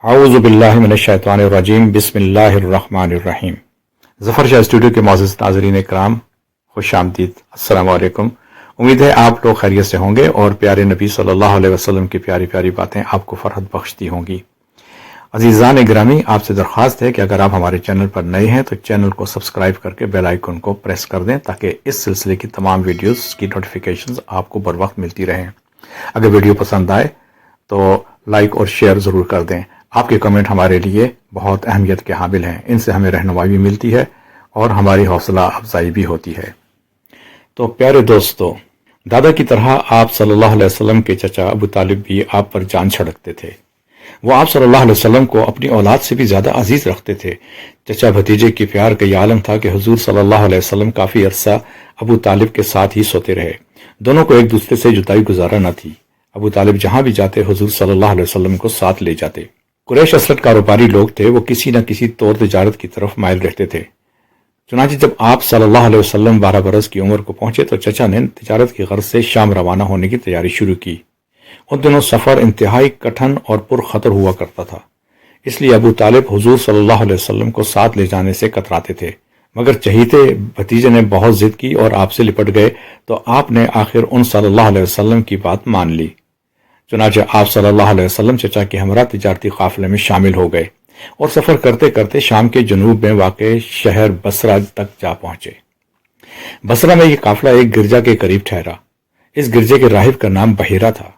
اعوذ باللہ من الشیطان الرجیم بسم اللہ الرحمن الرحیم۔ ظفر شاہ اسٹوڈیو کے معزز ناظرین کرام، خوش آمدید، السلام علیکم۔ امید ہے آپ لوگ خیریت سے ہوں گے اور پیارے نبی صلی اللہ علیہ وسلم کی پیاری پیاری باتیں آپ کو فرحت بخشتی ہوں گی۔ عزیزان گرامی، آپ سے درخواست ہے کہ اگر آپ ہمارے چینل پر نئے ہیں تو چینل کو سبسکرائب کر کے بیل آئیکن کو پریس کر دیں تاکہ اس سلسلے کی تمام ویڈیوز کی نوٹیفیکیشنز آپ کو بر وقت ملتی رہیں۔ اگر ویڈیو پسند آئے تو لائک اور شیئر ضرور کر دیں۔ آپ کے کمنٹ ہمارے لیے بہت اہمیت کے حامل ہیں، ان سے ہمیں رہنمائی بھی ملتی ہے اور ہماری حوصلہ افزائی بھی ہوتی ہے۔ تو پیارے دوستو، دادا کی طرح آپ صلی اللہ علیہ وسلم کے چچا ابو طالب بھی آپ پر جان چھڑکتے تھے۔ وہ آپ صلی اللہ علیہ وسلم کو اپنی اولاد سے بھی زیادہ عزیز رکھتے تھے۔ چچا بھتیجے کے پیار کا یہ عالم تھا کہ حضور صلی اللہ علیہ وسلم کافی عرصہ ابو طالب کے ساتھ ہی سوتے رہے۔ دونوں کو ایک دوسرے سے جدائی گزارا نہ تھی۔ ابو طالب جہاں بھی جاتے حضور صلی اللہ علیہ وسلم کو ساتھ لے جاتے۔ قریش اصلت کاروباری لوگ تھے، وہ کسی نہ کسی طور تجارت کی طرف مائل رہتے تھے۔ چنانچہ جب آپ صلی اللہ علیہ وسلم 12 برس کی عمر کو پہنچے تو چچا نے تجارت کی غرض سے شام روانہ ہونے کی تیاری شروع کی۔ ان دنوں سفر انتہائی کٹھن اور پرخطر ہوا کرتا تھا، اس لیے ابو طالب حضور صلی اللہ علیہ وسلم کو ساتھ لے جانے سے کتراتے تھے، مگر چہیتے بھتیجے نے بہت ضد کی اور آپ سے لپٹ گئے تو آپ نے آخر ان صلی اللہ علیہ وسلم کی بات مان لی۔ چنانچہ آپ صلی اللہ علیہ وسلم چچا کے ہمراہ تجارتی قافلے میں شامل ہو گئے اور سفر کرتے کرتے شام کے جنوب میں واقع شہر بصرہ تک جا پہنچے۔ بصرہ میں یہ قافلہ ایک گرجا کے قریب ٹھہرا۔ اس گرجے کے راہب کا نام بحیرہ تھا۔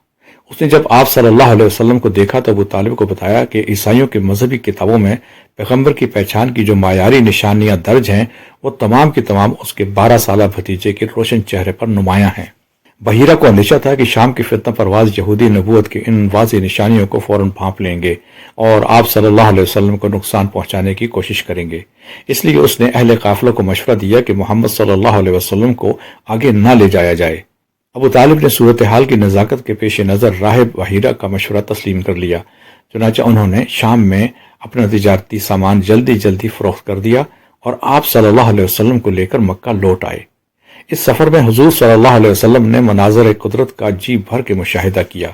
اس نے جب آپ صلی اللہ علیہ وسلم کو دیکھا تو ابو طالب کو بتایا کہ عیسائیوں کے مذہبی کتابوں میں پیغمبر کی پہچان کی جو معیاری نشانیاں درج ہیں وہ تمام کی تمام اس کے 12 سالہ بھتیجے کے روشن چہرے پر نمایاں ہیں۔ بحیرہ کو اندیشہ تھا کہ شام کی فتنہ پرواز یہودی نبوت کی ان واضح نشانیوں کو فوراً بھانپ لیں گے اور آپ صلی اللہ علیہ وسلم کو نقصان پہنچانے کی کوشش کریں گے۔ اس لیے اس نے اہل قافلہ کو مشورہ دیا کہ محمد صلی اللہ علیہ وسلم کو آگے نہ لے جایا جائے۔ ابو طالب نے صورتحال کی نزاکت کے پیش نظر راہب بحیرہ کا مشورہ تسلیم کر لیا۔ چنانچہ انہوں نے شام میں اپنا تجارتی سامان جلدی فروخت کر دیا اور آپ صلی اللہ علیہ وسلم کو لے کر مکہ لوٹ آئے۔ اس سفر میں حضور صلی اللہ علیہ وسلم نے مناظر قدرت کا جی بھر کے مشاہدہ کیا،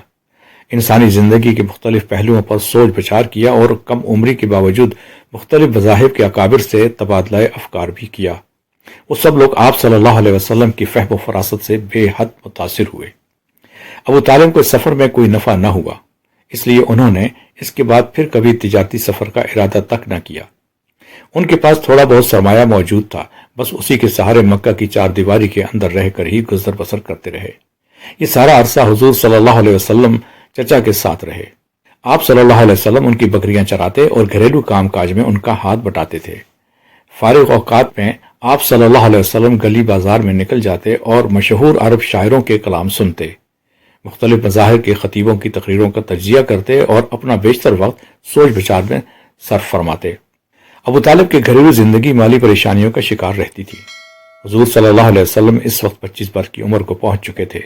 انسانی زندگی کے مختلف پہلوؤں پر سوچ بچار کیا اور کم عمری کے باوجود مختلف مذاہب کے اکابر سے تبادلہ افکار بھی کیا۔ وہ سب لوگ آپ صلی اللہ علیہ وسلم کی فہم و فراست سے بے حد متاثر ہوئے۔ ابو طالب کو اس سفر میں کوئی نفع نہ ہوا، اس لیے انہوں نے اس کے بعد پھر کبھی تجارتی سفر کا ارادہ تک نہ کیا۔ ان کے پاس تھوڑا بہت سرمایہ موجود تھا، بس اسی کے سہارے مکہ کی 4 دیواری کے اندر رہ کر ہی گزر بسر کرتے رہے۔ یہ سارا عرصہ حضور صلی اللہ علیہ وسلم چچا کے ساتھ رہے۔ آپ صلی اللہ علیہ وسلم ان کی بکریاں چراتے اور گھریلو کام کاج میں ان کا ہاتھ بٹاتے تھے۔ فارغ اوقات میں آپ صلی اللہ علیہ وسلم گلی بازار میں نکل جاتے اور مشہور عرب شاعروں کے کلام سنتے، مختلف مذاہب کے خطیبوں کی تقریروں کا تجزیہ کرتے اور اپنا بیشتر وقت سوچ بچار میں صرف فرماتے۔ ابو طالب کے گھریلو زندگی مالی پریشانیوں کا شکار رہتی تھی۔ حضور صلی اللہ علیہ وسلم اس وقت 25 برس کی عمر کو پہنچ چکے تھے۔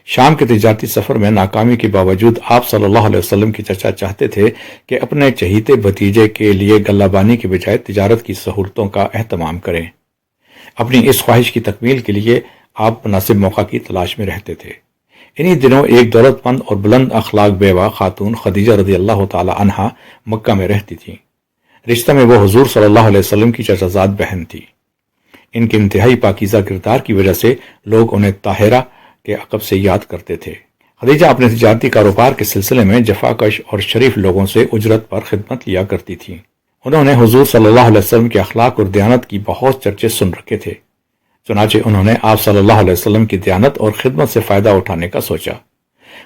شام کے تجارتی سفر میں ناکامی کے باوجود آپ صلی اللہ علیہ وسلم کے چچا چاہتے تھے کہ اپنے چہیتے بھتیجے کے لیے غلہ بانی کے بجائے تجارت کی سہولتوں کا اہتمام کریں۔ اپنی اس خواہش کی تکمیل کے لیے آپ مناسب موقع کی تلاش میں رہتے تھے۔ انہی دنوں ایک دولت مند اور بلند اخلاق بیوہ خاتون خدیجہ رضی اللہ تعالی عنہا مکہ میں رہتی تھیں۔ رشتہ میں وہ حضور صلی اللہ علیہ وسلم کی چچازاد بہن تھی۔ ان کے انتہائی پاکیزہ کردار کی وجہ سے لوگ انہیں طاہرہ کے عقب سے یاد کرتے تھے۔ خدیجہ اپنے تجارتی کاروبار کے سلسلے میں جفاکش اور شریف لوگوں سے اجرت پر خدمت لیا کرتی تھیں۔ انہوں نے حضور صلی اللہ علیہ وسلم کے اخلاق اور دیانت کی بہت چرچے سن رکھے تھے، چنانچہ انہوں نے آپ صلی اللہ علیہ وسلم کی دیانت اور خدمت سے فائدہ اٹھانے کا سوچا۔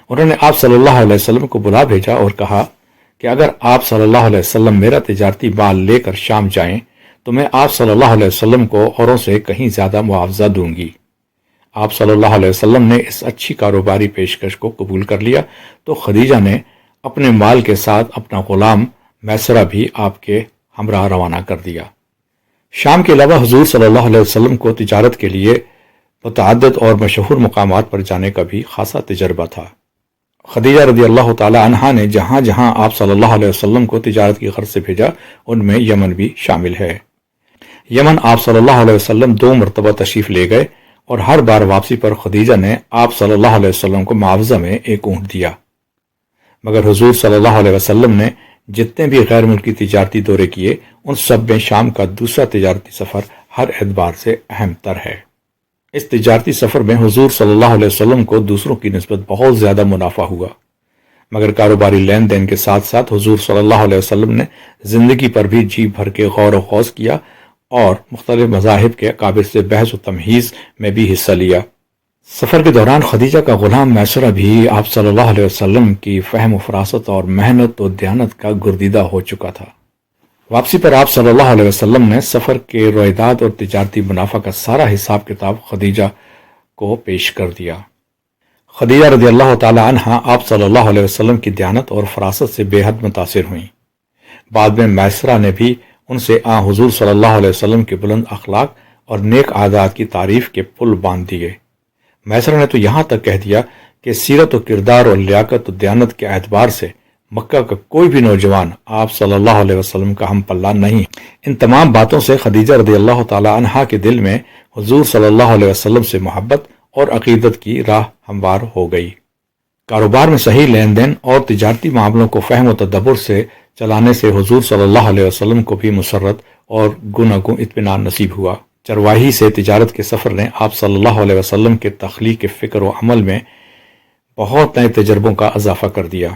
انہوں نے آپ صلی اللہ علیہ وسلم کو بلا بھیجا اور کہا کہ اگر آپ صلی اللہ علیہ وسلم میرا تجارتی مال لے کر شام جائیں تو میں آپ صلی اللہ علیہ وسلم کو اوروں سے کہیں زیادہ معاوضہ دوں گی۔ آپ صلی اللہ علیہ وسلم نے اس اچھی کاروباری پیشکش کو قبول کر لیا تو خدیجہ نے اپنے مال کے ساتھ اپنا غلام میسرہ بھی آپ کے ہمراہ روانہ کر دیا۔ شام کے علاوہ حضور صلی اللہ علیہ وسلم کو تجارت کے لیے متعدد اور مشہور مقامات پر جانے کا بھی خاصا تجربہ تھا۔ خدیجہ رضی اللہ تعالی عنہا نے جہاں جہاں آپ صلی اللہ علیہ وسلم کو تجارت کی غرض سے بھیجا ان میں یمن بھی شامل ہے۔ یمن آپ صلی اللہ علیہ وسلم 2 مرتبہ تشریف لے گئے اور ہر بار واپسی پر خدیجہ نے آپ صلی اللہ علیہ وسلم کو معاوضہ میں ایک اونٹ دیا، مگر حضور صلی اللہ علیہ وسلم نے جتنے بھی غیر ملکی تجارتی دورے کیے ان سب میں شام کا دوسرا تجارتی سفر ہر اعتبار سے اہم تر ہے۔ اس تجارتی سفر میں حضور صلی اللہ علیہ وسلم کو دوسروں کی نسبت بہت زیادہ منافع ہوا، مگر کاروباری لین دین کے ساتھ ساتھ حضور صلی اللہ علیہ وسلم نے زندگی پر بھی جی بھر کے غور و خوض کیا اور مختلف مذاہب کے اکابر سے بحث و تمہیز میں بھی حصہ لیا۔ سفر کے دوران خدیجہ کا غلام میسرہ بھی آپ صلی اللہ علیہ وسلم کی فہم و فراست اور محنت و دیانت کا گردیدہ ہو چکا تھا۔ واپسی پر آپ صلی اللہ علیہ وسلم نے سفر کے رویداد اور تجارتی منافع کا سارا حساب کتاب خدیجہ کو پیش کر دیا۔ خدیجہ رضی اللہ تعالی عنہا آپ صلی اللہ علیہ وسلم کی دیانت اور فراست سے بے حد متاثر ہوئیں۔ بعد میں میسرہ نے بھی ان سے حضور صلی اللہ علیہ وسلم کے بلند اخلاق اور نیک عادات کی تعریف کے پل باندھ دیے۔ میسرہ نے تو یہاں تک کہہ دیا کہ سیرت و کردار اور لیاقت و دیانت کے اعتبار سے مکہ کا کوئی بھی نوجوان آپ صلی اللہ علیہ وسلم کا ہم پلہ نہیں۔ ان تمام باتوں سے خدیجہ رضی اللہ تعالی عنہا کے دل میں حضور صلی اللہ علیہ وسلم سے محبت اور عقیدت کی راہ ہموار ہو گئی۔ کاروبار میں صحیح لین دین اور تجارتی معاملوں کو فہم و تدبر سے چلانے سے حضور صلی اللہ علیہ وسلم کو بھی مسرت اور گناگوں اطمینان نصیب ہوا۔ چرواہی سے تجارت کے سفر نے آپ صلی اللہ علیہ وسلم کے تخلیق فکر و عمل میں بہت نئے تجربوں کا اضافہ کر دیا،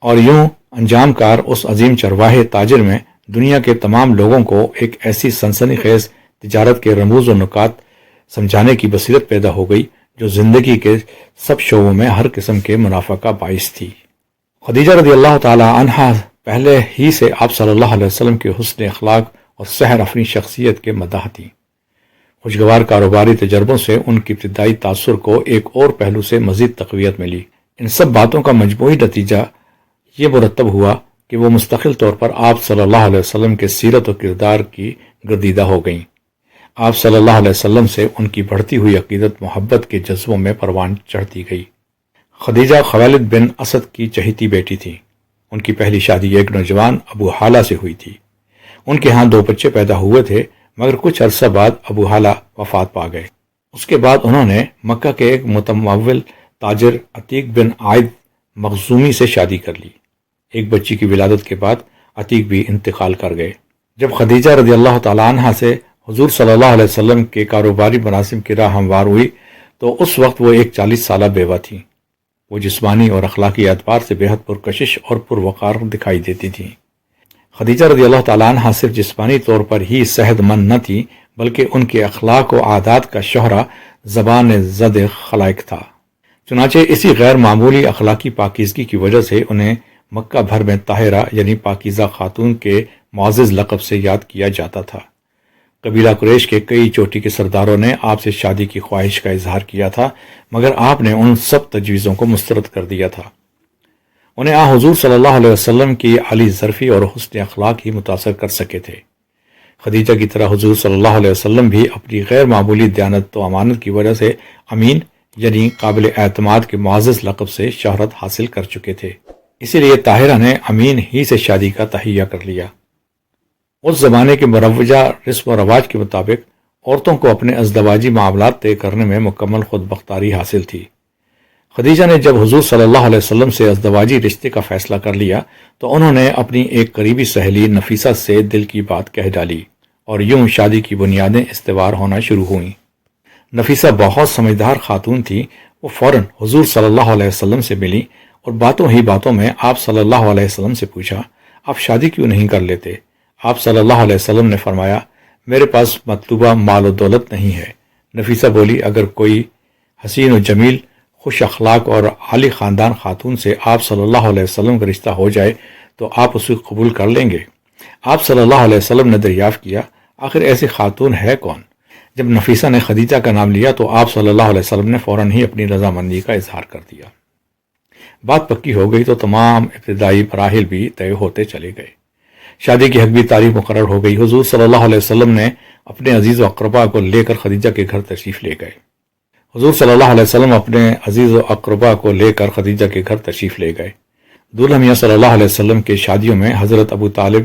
اور یوں انجام کار اس عظیم چرواہے تاجر میں دنیا کے تمام لوگوں کو ایک ایسی سنسنی خیز تجارت کے رموز و نکات سمجھانے کی بصیرت پیدا ہو گئی جو زندگی کے سب شعبوں میں ہر قسم کے منافع کا باعث تھی۔ خدیجہ رضی اللہ تعالی عنہا پہلے ہی سے آپ صلی اللہ علیہ وسلم کے حسن اخلاق اور سحر افنی شخصیت کے مداح تھیں۔ خوشگوار کاروباری تجربوں سے ان کی ابتدائی تاثر کو ایک اور پہلو سے مزید تقویت ملی۔ ان سب باتوں کا مجموعی نتیجہ یہ مرتب ہوا کہ وہ مستقل طور پر آپ صلی اللہ علیہ وسلم کے سیرت و کردار کی گردیدہ ہو گئیں۔ آپ صلی اللہ علیہ وسلم سے ان کی بڑھتی ہوئی عقیدت محبت کے جذبوں میں پروان چڑھتی گئی۔ خدیجہ خویلد بن اسد کی چہیتی بیٹی تھی۔ ان کی پہلی شادی ایک نوجوان ابو حالہ سے ہوئی تھی۔ ان کے ہاں 2 بچے پیدا ہوئے تھے، مگر کچھ عرصہ بعد ابو حالہ وفات پا گئے۔ اس کے بعد انہوں نے مکہ کے ایک متمول تاجر عتیق بن عائد مخزومی سے شادی کر لی۔ ایک بچی کی ولادت کے بعد عتیق بھی انتقال کر گئے۔ جب خدیجہ رضی اللہ تعالی عنہا سے حضور صلی اللہ علیہ وسلم کے کاروباری مناسب کی راہ ہموار ہوئی تو اس وقت وہ ایک 40 سالہ بیوہ تھیں۔ وہ جسمانی اور اخلاقی اعتبار سے بے حد پرکشش اور پروقار دکھائی دیتی تھیں۔ خدیجہ رضی اللہ تعالی عنہا صرف جسمانی طور پر ہی صحت مند نہ تھی، بلکہ ان کے اخلاق و عادات کا شہرہ زبان زد خلائق تھا۔ چنانچہ اسی غیر معمولی اخلاقی پاکیزگی کی وجہ سے انہیں مکہ بھر میں طاہرہ یعنی پاکیزہ خاتون کے معزز لقب سے یاد کیا جاتا تھا۔ قبیلہ قریش کے کئی چوٹی کے سرداروں نے آپ سے شادی کی خواہش کا اظہار کیا تھا، مگر آپ نے ان سب تجویزوں کو مسترد کر دیا تھا۔ انہیں حضور صلی اللہ علیہ وسلم کی عالی ظرفی اور حسن اخلاق ہی متاثر کر سکے تھے۔ خدیجہ کی طرح حضور صلی اللہ علیہ وسلم بھی اپنی غیر معمولی دیانت و امانت کی وجہ سے امین یعنی قابل اعتماد کے معزز لقب سے شہرت حاصل کر چکے تھے۔ اسی لیے طاہرہ نے امین ہی سے شادی کا تہیہ کر لیا۔ اس زمانے کے مروجہ رسم و رواج کے مطابق عورتوں کو اپنے ازدواجی معاملات طے کرنے میں مکمل خود بختاری حاصل تھی۔ خدیجہ نے جب حضور صلی اللہ علیہ وسلم سے ازدواجی رشتے کا فیصلہ کر لیا تو انہوں نے اپنی ایک قریبی سہیلی نفیسہ سے دل کی بات کہہ ڈالی اور یوں شادی کی بنیادیں استوار ہونا شروع ہوئیں۔ نفیسہ بہت سمجھدار خاتون تھی۔ وہ فوراً حضور صلی اللہ علیہ وسلم سے ملی اور باتوں ہی باتوں میں آپ صلی اللہ علیہ وسلم سے پوچھا، آپ شادی کیوں نہیں کر لیتے؟ آپ صلی اللہ علیہ وسلم نے فرمایا، میرے پاس مطلوبہ مال و دولت نہیں ہے۔ نفیسہ بولی، اگر کوئی حسین و جمیل، خوش اخلاق اور عالی خاندان خاتون سے آپ صلی اللہ علیہ وسلم کا رشتہ ہو جائے تو آپ اسے قبول کر لیں گے؟ آپ صلی اللہ علیہ وسلم نے دریافت کیا، آخر ایسی خاتون ہے کون؟ جب نفیسہ نے خدیجہ کا نام لیا تو آپ صلی اللہ علیہ وسلم نے فوراً ہی اپنی رضامندی کا اظہار کر دیا۔ بات پکی ہو گئی تو تمام ابتدائی مراحل بھی طے ہوتے چلے گئے۔ شادی کی حقیقی تاریخ مقرر ہو گئی۔ حضور صلی اللہ علیہ وسلم نے اپنے عزیز و اقربا کو لے کر خدیجہ کے گھر تشریف لے گئے۔ حضور صلی اللہ علیہ وسلم اپنے عزیز و اقربا کو لے کر خدیجہ کے گھر تشریف لے گئے۔ دولہا میاں صلی اللہ علیہ وسلم کے شادیوں میں حضرت ابو طالب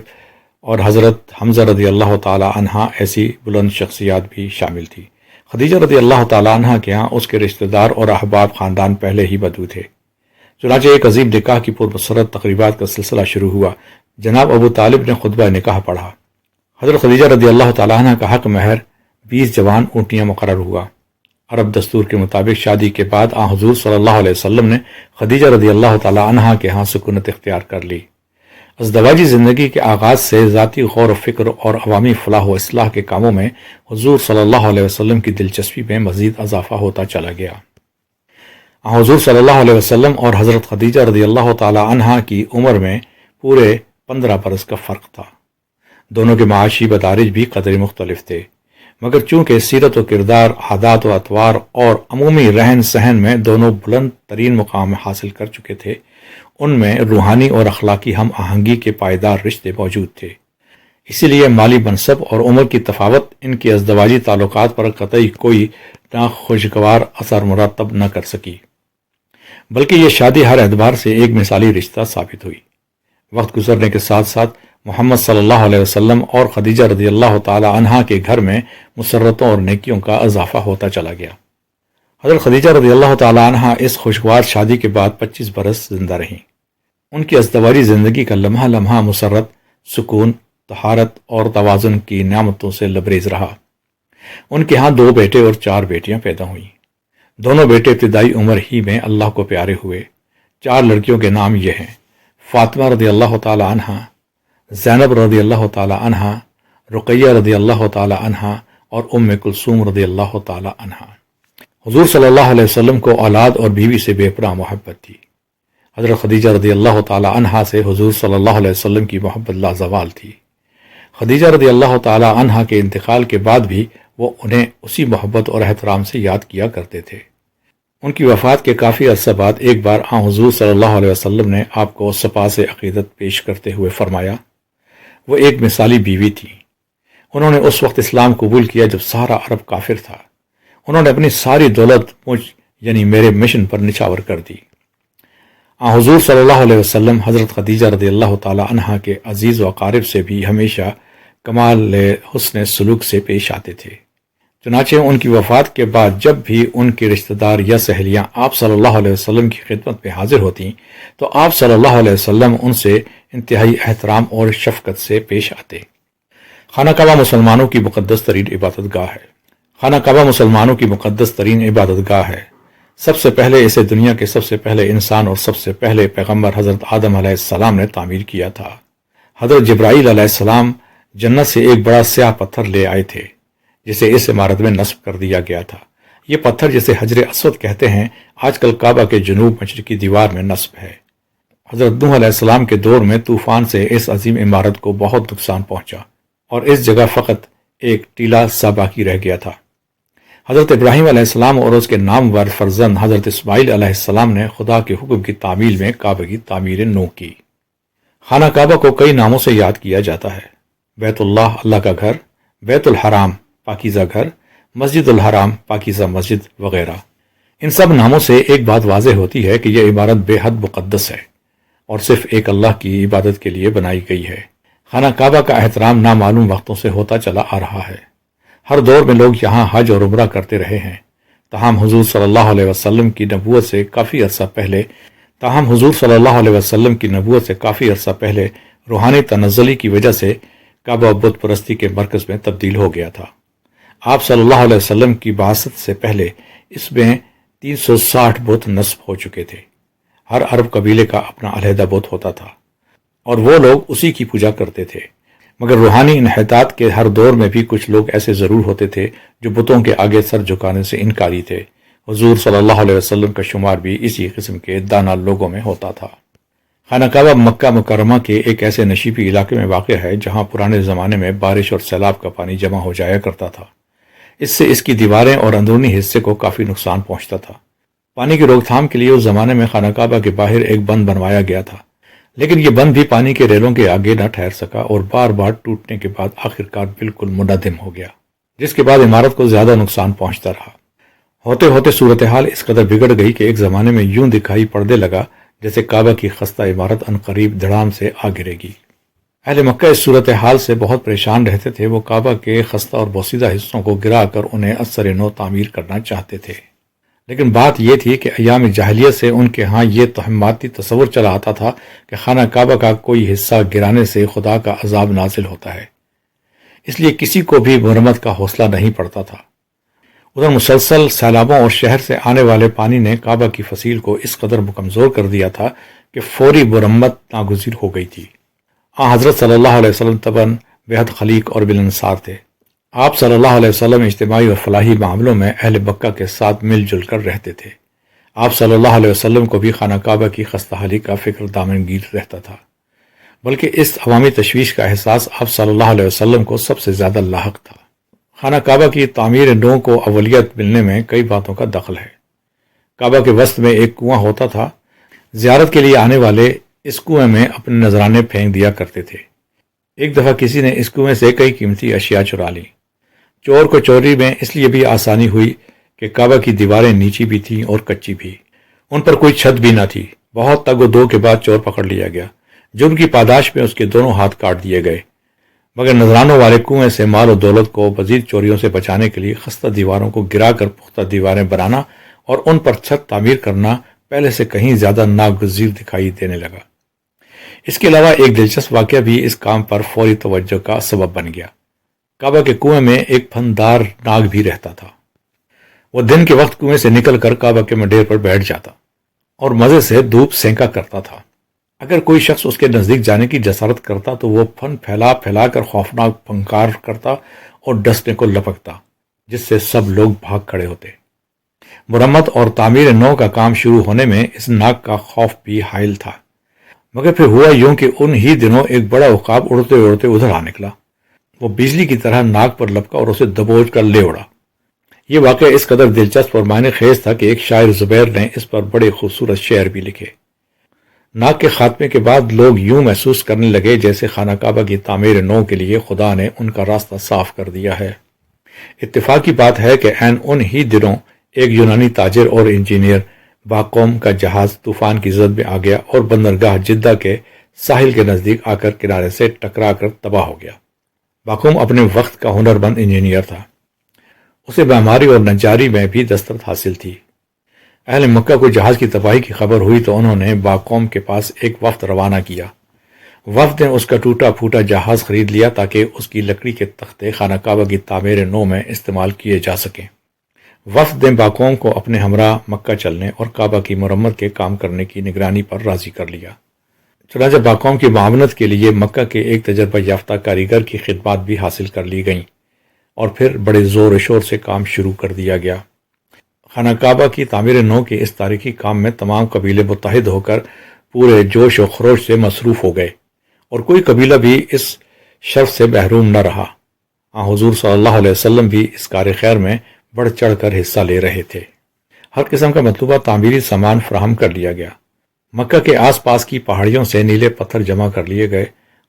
اور حضرت حمزہ رضی اللہ تعالی عنہ ایسی بلند شخصیات بھی شامل تھی۔ خدیجہ رضی اللہ تعالی عنہ کے ہاں اس کے رشتہ دار اور احباب خاندان پہلے ہی بدو تھے۔ چنانچہ ایک عظیم نکاح کی پرمسرت تقریبات کا سلسلہ شروع ہوا۔ جناب ابو طالب نے خطبہ نکاح پڑھا۔ حضرت خدیجہ رضی اللہ تعالیٰ عنہ کا حق مہر 20 جوان اونٹیاں مقرر ہوا۔ عرب دستور کے مطابق شادی کے بعد آن حضور صلی اللہ علیہ وسلم نے خدیجہ رضی اللہ تعالیٰ عنہ کے ہاں سکونت اختیار کر لی۔ ازدواجی زندگی کے آغاز سے ذاتی غور و فکر اور عوامی فلاح و اصلاح کے کاموں میں حضور صلی اللہ علیہ وسلم کی دلچسپی میں مزید اضافہ ہوتا چلا گیا۔ حضور صلی اللہ علیہ وسلم اور حضرت خدیجہ رضی اللہ تعالیٰ عنہ کی عمر میں پورے 15 برس کا فرق تھا۔ دونوں کے معاشی مدارج بھی قدر مختلف تھے، مگر چونکہ سیرت و کردار، عادات و اطوار اور عمومی رہن سہن میں دونوں بلند ترین مقام حاصل کر چکے تھے، ان میں روحانی اور اخلاقی ہم آہنگی کے پائیدار رشتے موجود تھے۔ اسی لیے مالی منصب اور عمر کی تفاوت ان کے ازدواجی تعلقات پر قطعی کوئی ناخوشگوار اثر مرتب نہ کر سکی، بلکہ یہ شادی ہر اعتبار سے ایک مثالی رشتہ ثابت ہوئی۔ وقت گزرنے کے ساتھ ساتھ محمد صلی اللہ علیہ وسلم اور خدیجہ رضی اللہ تعالی عنہا کے گھر میں مسرتوں اور نیکیوں کا اضافہ ہوتا چلا گیا۔ حضرت خدیجہ رضی اللہ تعالی عنہا اس خوشگوار شادی کے بعد 25 برس زندہ رہیں۔ ان کی ازدواجی زندگی کا لمحہ لمحہ مسرت، سکون، طہارت اور توازن کی نعمتوں سے لبریز رہا۔ ان کے ہاں 2 بیٹے اور 4 بیٹیاں پیدا ہوئیں۔ دونوں بیٹے ابتدائی عمر ہی میں اللہ کو پیارے ہوئے۔ 4 لڑکیوں کے نام یہ ہیں: فاطمہ رضی اللہ تعالی عنہا، زینب رضی اللہ تعالی عنہا، رقیہ رضی اللہ تعالی عنہا اور کلثوم رضی اللہ تعالی عنہا۔ حضور صلی اللہ علیہ وسلم کو اولاد اور بیوی سے بے پناہ محبت تھی۔ حضرت خدیجہ رضی اللہ تعالی عنہا سے حضور صلی اللہ علیہ وسلم کی محبت لازوال تھی۔ خدیجہ رضی اللہ تعالی عنہا کے انتقال کے بعد بھی وہ انہیں اسی محبت اور احترام سے یاد کیا کرتے تھے۔ ان کی وفات کے کافی عرصہ بعد ایک بار حضور صلی اللہ علیہ وسلم نے آپ کو سپاس عقیدت پیش کرتے ہوئے فرمایا، وہ ایک مثالی بیوی تھی۔ انہوں نے اس وقت اسلام قبول کیا جب سارا عرب کافر تھا۔ انہوں نے اپنی ساری دولت مجھ یعنی میرے مشن پر نچھاور کر دی۔ حضور صلی اللہ علیہ وسلم حضرت خدیجہ رضی اللہ تعالی عنہا کے عزیز و اقارب سے بھی ہمیشہ کمال حسن سلوک سے پیش آتے تھے۔ چنانچہ ان کی وفات کے بعد جب بھی ان کے رشتہ دار یا سہیلیاں آپ صلی اللہ علیہ وسلم کی خدمت میں حاضر ہوتیں تو آپ صلی اللہ علیہ وسلم ان سے انتہائی احترام اور شفقت سے پیش آتے۔ خانہ کعبہ مسلمانوں کی مقدس ترین عبادت گاہ ہے۔ خانہ کعبہ مسلمانوں کی مقدس ترین عبادت گاہ ہے۔ سب سے پہلے اسے دنیا کے سب سے پہلے انسان اور سب سے پہلے پیغمبر حضرت آدم علیہ السلام نے تعمیر کیا تھا۔ حضرت جبرائیل علیہ السلام جنت سے ایک بڑا سیاہ پتھر لے آئے تھے جسے اس عمارت میں نصب کر دیا گیا تھا۔ یہ پتھر جسے حجر اسود کہتے ہیں آج کل کعبہ کے جنوب مشرقی دیوار میں نصب ہے۔ حضرت نوح علیہ السلام کے دور میں طوفان سے اس عظیم عمارت کو بہت نقصان پہنچا اور اس جگہ فقط ایک ٹیلہ سا باقی رہ گیا تھا۔ حضرت ابراہیم علیہ السلام اور اس کے نامور فرزند حضرت اسماعیل علیہ السلام نے خدا کے حکم کی تعمیل میں کعبہ کی تعمیر نو کی۔ خانہ کعبہ کو کئی ناموں سے یاد کیا جاتا ہے: بیت اللہ اللہ کا گھر، بیت الحرام پاکیزہ گھر، مسجد الحرام پاکیزہ مسجد وغیرہ۔ ان سب ناموں سے ایک بات واضح ہوتی ہے کہ یہ عبارت بے حد مقدس ہے اور صرف ایک اللہ کی عبادت کے لیے بنائی گئی ہے۔ خانہ کعبہ کا احترام نامعلوم وقتوں سے ہوتا چلا آ رہا ہے۔ ہر دور میں لوگ یہاں حج اور عمرہ کرتے رہے ہیں۔ تاہم حضور صلی اللہ علیہ وسلم کی نبوت سے کافی عرصہ پہلے روحانی تنزلی کی وجہ سے کعبہ بت پرستی کے مرکز میں تبدیل ہو گیا تھا۔ آپ صلی اللہ علیہ وسلم کی بعثت سے پہلے اس میں 360 بت نصب ہو چکے تھے۔ ہر عرب قبیلے کا اپنا علیحدہ بت ہوتا تھا اور وہ لوگ اسی کی پوجا کرتے تھے، مگر روحانی انحطاط کے ہر دور میں بھی کچھ لوگ ایسے ضرور ہوتے تھے جو بتوں کے آگے سر جھکانے سے انکاری تھے۔ حضور صلی اللہ علیہ وسلم کا شمار بھی اسی قسم کے دانا لوگوں میں ہوتا تھا۔ خانہ کعبہ مکہ مکرمہ کے ایک ایسے نشیبی علاقے میں واقع ہے جہاں پرانے زمانے میں بارش اور سیلاب کا پانی جمع ہو جایا کرتا تھا۔ اس سے اس کی دیواریں اور اندرونی حصے کو کافی نقصان پہنچتا تھا۔ پانی کی روک تھام کے لیے اس زمانے میں خانہ کعبہ کے باہر ایک بند بنوایا گیا تھا، لیکن یہ بند بھی پانی کے ریلوں کے آگے نہ ٹھہر سکا اور بار بار ٹوٹنے کے بعد آخرکار بالکل منہدم ہو گیا، جس کے بعد عمارت کو زیادہ نقصان پہنچتا رہا۔ ہوتے ہوتے صورتحال اس قدر بگڑ گئی کہ ایک زمانے میں یوں دکھائی پڑنے لگا جیسے کعبہ کی خستہ عمارت عنقریب دھڑام سے آ گرے گی۔ اہل مکہ اس صورتحال سے بہت پریشان رہتے تھے۔ وہ کعبہ کے خستہ اور بوسیدہ حصوں کو گرا کر انہیں از سر نو تعمیر کرنا چاہتے تھے۔ لیکن بات یہ تھی کہ ایام جاہلیت سے ان کے ہاں یہ توہماتی تصور چلا آتا تھا کہ خانہ کعبہ کا کوئی حصہ گرانے سے خدا کا عذاب نازل ہوتا ہے، اس لیے کسی کو بھی مرمت کا حوصلہ نہیں پڑتا تھا۔ ادھر مسلسل سیلابوں اور شہر سے آنے والے پانی نے کعبہ کی فصیل کو اس قدر کمزور کر دیا تھا کہ فوری مرمت ناگزیر ہو گئی تھی۔ حضرت صلی اللہ علیہ وسلم طبعاً بےحد خلیق اور بلنسار تھے۔ آپ صلی اللہ علیہ وسلم اجتماعی اور فلاحی معاملوں میں اہل مکہ کے ساتھ مل جل کر رہتے تھے۔ آپ صلی اللہ علیہ وسلم کو بھی خانہ کعبہ کی خستہ کا فکر دامنگیر رہتا تھا، بلکہ اس عوامی تشویش کا احساس آپ صلی اللہ علیہ وسلم کو سب سے زیادہ لاحق تھا۔ خانہ کعبہ کی تعمیر نو کو اولیت ملنے میں کئی باتوں کا دخل ہے۔ کعبہ کے وسط میں ایک کنواں ہوتا تھا، زیارت کے لیے آنے والے اس کنویں میں اپنے نذرانے پھینک دیا کرتے تھے۔ ایک دفعہ کسی نے اس کنویں سے کئی قیمتی اشیاء چرا لی۔ چور کو چوری میں اس لیے بھی آسانی ہوئی کہ کعبہ کی دیواریں نیچی بھی تھیں اور کچی بھی، ان پر کوئی چھت بھی نہ تھی۔ بہت تگ و دو کے بعد چور پکڑ لیا گیا، جرم کی پاداش میں اس کے دونوں ہاتھ کاٹ دیے گئے، مگر نذرانوں والے کنویں سے مال و دولت کو مزید چوریوں سے بچانے کے لیے خستہ دیواروں کو گرا کر پختہ دیواریں بنانا اور ان پر چھت تعمیر کرنا پہلے سے کہیں زیادہ ناگزیر دکھائی دینے لگا۔ اس کے علاوہ ایک دلچسپ واقعہ بھی اس کام پر فوری توجہ کا سبب بن گیا۔ کعبہ کے کنویں میں ایک پھندار ناگ بھی رہتا تھا۔ وہ دن کے وقت کنویں سے نکل کر کعبہ کے منڈیر پر بیٹھ جاتا اور مزے سے دھوپ سینکا کرتا تھا۔ اگر کوئی شخص اس کے نزدیک جانے کی جسارت کرتا تو وہ پھن پھیلا پھیلا کر خوفناک پھنکار کرتا اور ڈسنے کو لپکتا، جس سے سب لوگ بھاگ کھڑے ہوتے۔ مرمت اور تعمیر نو کا کام شروع ہونے میں اس ناگ کا خوف بھی حائل تھا، مگر پھر ہوا یوں کہ ان ہی دنوں ایک بڑا عقاب اڑتے اڑتے ادھر آ نکلا۔ وہ بجلی کی طرح ناگ پر لپکا اور اسے دبوچ کر لے اڑا۔ یہ واقعہ اس قدر دلچسپ اور معنی خیز تھا کہ ایک شاعر زبیر نے اس پر بڑے خوبصورت شعر بھی لکھے۔ ناگ کے خاتمے کے بعد لوگ یوں محسوس کرنے لگے جیسے خانہ کعبہ کی تعمیر نو کے لیے خدا نے ان کا راستہ صاف کر دیا ہے۔ اتفاق کی بات ہے کہ عین ان ہی دنوں ایک یونانی تاجر اور انجینئر باقوم کا جہاز طوفان کی زد میں آ گیا اور بندرگاہ جدہ کے ساحل کے نزدیک آ کر کنارے سے ٹکرا کر تباہ ہو گیا۔ باقوم اپنے وقت کا ہنرمند انجینئر تھا، اسے معماری اور نجاری میں بھی دسترس حاصل تھی۔ اہل مکہ کو جہاز کی تباہی کی خبر ہوئی تو انہوں نے باقوم کے پاس ایک وفد روانہ کیا۔ وفد نے اس کا ٹوٹا پھوٹا جہاز خرید لیا تاکہ اس کی لکڑی کے تختے خانہ کعبہ کی تعمیر نو میں استعمال کیے جا سکیں۔ وفد نے باقوم کو اپنے ہمراہ مکہ چلنے اور کعبہ کی مرمت کے کام کرنے کی نگرانی پر راضی کر لیا۔ چنانچہ باقوم کی معاونت کے لیے مکہ کے ایک تجربہ یافتہ کاریگر کی خدمات بھی حاصل کر لی گئیں اور پھر بڑے زور و شور سے کام شروع کر دیا گیا۔ خانہ کعبہ کی تعمیر نو کے اس تاریخی کام میں تمام قبیلے متحد ہو کر پورے جوش و خروش سے مصروف ہو گئے اور کوئی قبیلہ بھی اس شرف سے محروم نہ رہا۔ حضور صلی اللہ علیہ وسلم بھی اس کار خیر میں بڑھ چڑھ کر حصہ لے رہے تھے۔ ہر قسم کا مطلوبہ تعمیری سامان فراہم کر لیا گیا۔ مکہ کے آس پاس کی پہاڑیوں سے نیلے پتھر جمع کر لیے گئے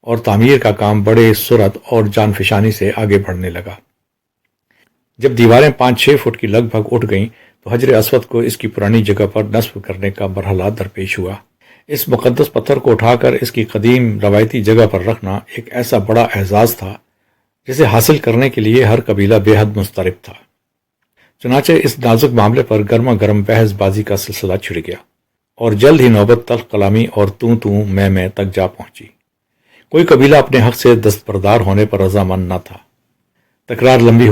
اور تعمیر کا کام بڑے سرعت اور جان فشانی سے آگے بڑھنے لگا۔ جب دیواریں 5-6 فٹ کی لگ بھگ اٹھ گئیں تو حجر اسود کو اس کی پرانی جگہ پر نصب کرنے کا مرحلہ درپیش ہوا۔ اس مقدس پتھر کو اٹھا کر اس کی قدیم روایتی جگہ پر رکھنا ایک ایسا بڑا اعزاز تھا جسے حاصل کرنے کے لیے ہر قبیلہ بے حد مضطرب تھا۔ چنانچہ اس نازک معاملے پر گرما گرم بحث بازی کا سلسلہ چھڑ گیا اور جلد ہی نوبت تلخ کلامی اور تو میں تک جا پہنچی۔ کوئی قبیلہ اپنے حق سے دستبردار ہونے پر رضامند نہ تھا۔ تکرار لمبی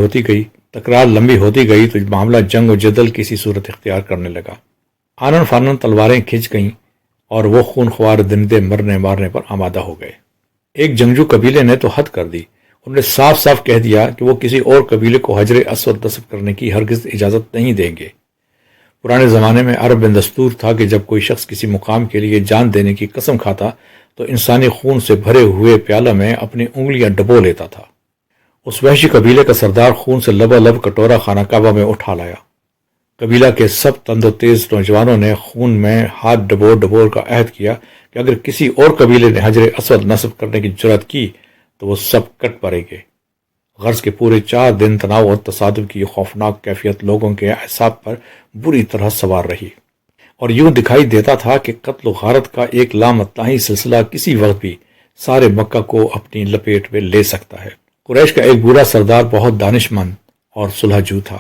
ہوتی گئی تو معاملہ جنگ و جدل کسی صورت اختیار کرنے لگا۔ آنن فانن تلواریں کھنچ گئیں اور وہ خون خوار درندے مرنے مارنے پر آمادہ ہو گئے۔ ایک جنگجو قبیلے نے تو حد کر دی، انہوں نے صاف صاف کہہ دیا کہ وہ کسی اور قبیلے کو حجر اسود نصب کرنے کی ہرگز اجازت نہیں دیں گے۔ پرانے زمانے میں عرب میں دستور تھا کہ جب کوئی شخص کسی مقام کے لیے جان دینے کی قسم کھاتا تو انسانی خون سے بھرے ہوئے پیالہ میں اپنی انگلیاں ڈبو لیتا تھا۔ اس وحشی قبیلے کا سردار خون سے لبالب کٹورا خانہ کعبہ میں اٹھا لایا۔ قبیلہ کے سب تند و تیز نوجوانوں نے خون میں ہاتھ ڈبور کا عہد کیا کہ اگر کسی اور قبیلے نے حجر اسود نصب کرنے کی جرات کی تو وہ سب کٹ پڑیں گے۔ غرض کے پورے 4 دن تناؤ اور تصادم کی خوفناک کیفیت لوگوں کے اعصاب پر بری طرح سوار رہی اور یوں دکھائی دیتا تھا کہ قتل و غارت کا ایک لامتناہی سلسلہ کسی وقت بھی سارے مکہ کو اپنی لپیٹ میں لے سکتا ہے۔ قریش کا ایک بوڑھا سردار بہت دانش مند اور صلح جو تھا۔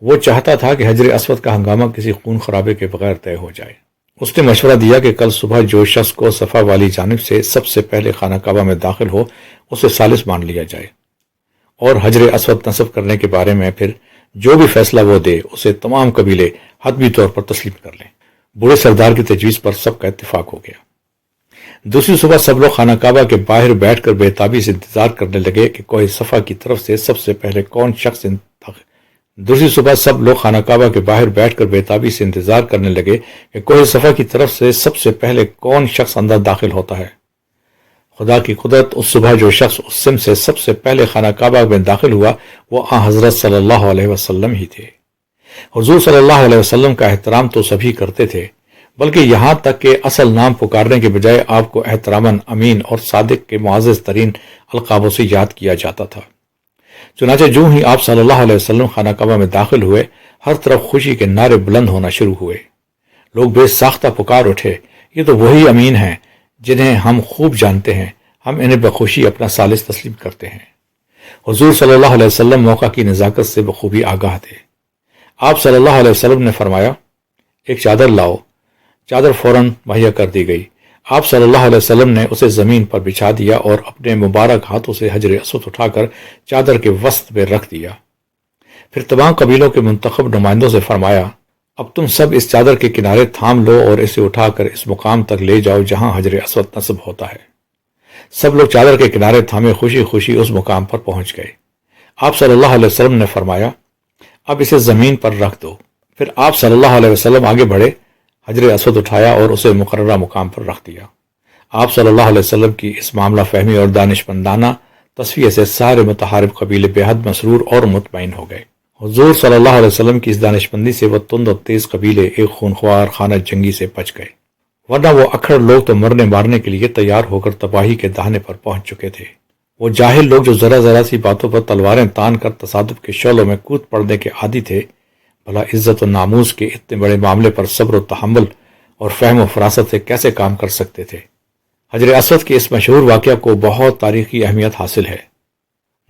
وہ چاہتا تھا کہ حجر اسود کا ہنگامہ کسی خون خرابے کے بغیر طے ہو جائے۔ اس نے مشورہ دیا کہ کل صبح جو شخص کو صفا والی جانب سے سب سے پہلے خانہ کعبہ میں داخل ہو اسے ثالث مان لیا جائے، اور حجر اسود نصب کرنے کے بارے میں پھر جو بھی فیصلہ وہ دے اسے تمام قبیلے حتمی طور پر تسلیم کر لیں۔ بوڑھے سردار کی تجویز پر سب کا اتفاق ہو گیا۔ دوسری صبح سب لوگ خانہ کعبہ کے باہر بیٹھ کر بے تابی سے انتظار کرنے لگے کہ کوہ صفا کی طرف سے سب سے پہلے کون شخص دوسری صبح سب لوگ خانہ کعبہ کے باہر بیٹھ کر بے تابی سے انتظار کرنے لگے کہ کوہ صفا کی طرف سے سب سے پہلے کون شخص اندر داخل ہوتا ہے۔ خدا کی قدرت، اس صبح جو شخص اس سمت سے سب سے پہلے خانہ کعبہ میں داخل ہوا وہ حضرت صلی اللہ علیہ وسلم ہی تھے۔ حضور صلی اللہ علیہ وسلم کا احترام تو سبھی کرتے تھے، بلکہ یہاں تک کہ اصل نام پکارنے کے بجائے آپ کو احتراماً امین اور صادق کے معزز ترین القابوں سے یاد کیا جاتا تھا۔ چنانچہ جو ہی آپ صلی اللہ علیہ وسلم خانہ کعبہ میں داخل ہوئے، ہر طرف خوشی کے نعرے بلند ہونا شروع ہوئے۔ لوگ بے ساختہ پکار اٹھے، یہ تو وہی امین ہیں جنہیں ہم خوب جانتے ہیں، ہم انہیں بخوشی اپنا ثالث تسلیم کرتے ہیں۔ حضور صلی اللہ علیہ وسلم موقع کی نزاکت سے بخوبی آگاہ تھے۔ آپ صلی اللہ علیہ وسلم نے فرمایا، ایک چادر لاؤ۔ چادر فوراً مہیا کر دی گئی۔ آپ صلی اللہ علیہ وسلم نے اسے زمین پر بچھا دیا اور اپنے مبارک ہاتھوں سے حجر اسود اٹھا کر چادر کے وسط میں رکھ دیا۔ پھر تمام قبیلوں کے منتخب نمائندوں سے فرمایا، اب تم سب اس چادر کے کنارے تھام لو اور اسے اٹھا کر اس مقام تک لے جاؤ جہاں حجر اسود نصب ہوتا ہے۔ سب لوگ چادر کے کنارے تھامے خوشی خوشی اس مقام پر پہنچ گئے۔ آپ صلی اللہ علیہ وسلم نے فرمایا، اب اسے زمین پر رکھ دو۔ پھر آپ صلی اللہ علیہ وسلم آگے بڑھے، حجر اسود اٹھایا اور اسے مقررہ مقام پر رکھ دیا۔ آپ صلی اللہ علیہ وسلم کی اس معاملہ فہمی اور دانش مندانہ تصفیہ سے سارے متحارب قبیلے بے حد مسرور اور مطمئن ہو گئے۔ حضور صلی اللہ علیہ وسلم کی اس دانش مندی سے وہ تند اور تیز قبیلے ایک خونخوار خانہ جنگی سے بچ گئے، ورنہ وہ اکھڑ لوگ تو مرنے مارنے کے لیے تیار ہو کر تباہی کے دہانے پر پہنچ چکے تھے۔ وہ جاہل لوگ جو ذرا ذرا سی باتوں پر تلواریں تان کر تصادف کے شعلوں میں کود پڑنے کے عادی تھے، بھلا عزت و ناموز کے اتنے بڑے معاملے پر صبر و تحمل اور فہم و فراست سے کیسے کام کر سکتے تھے؟ حجر اسود کے اس مشہور واقعہ کو بہت تاریخی اہمیت حاصل ہے۔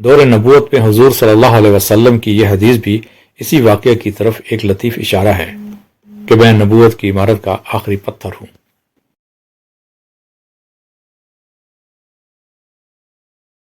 دور نبوت میں حضور صلی اللہ علیہ وسلم کی یہ حدیث بھی اسی واقعہ کی طرف ایک لطیف اشارہ ہے کہ میں نبوت کی عمارت کا آخری پتھر ہوں۔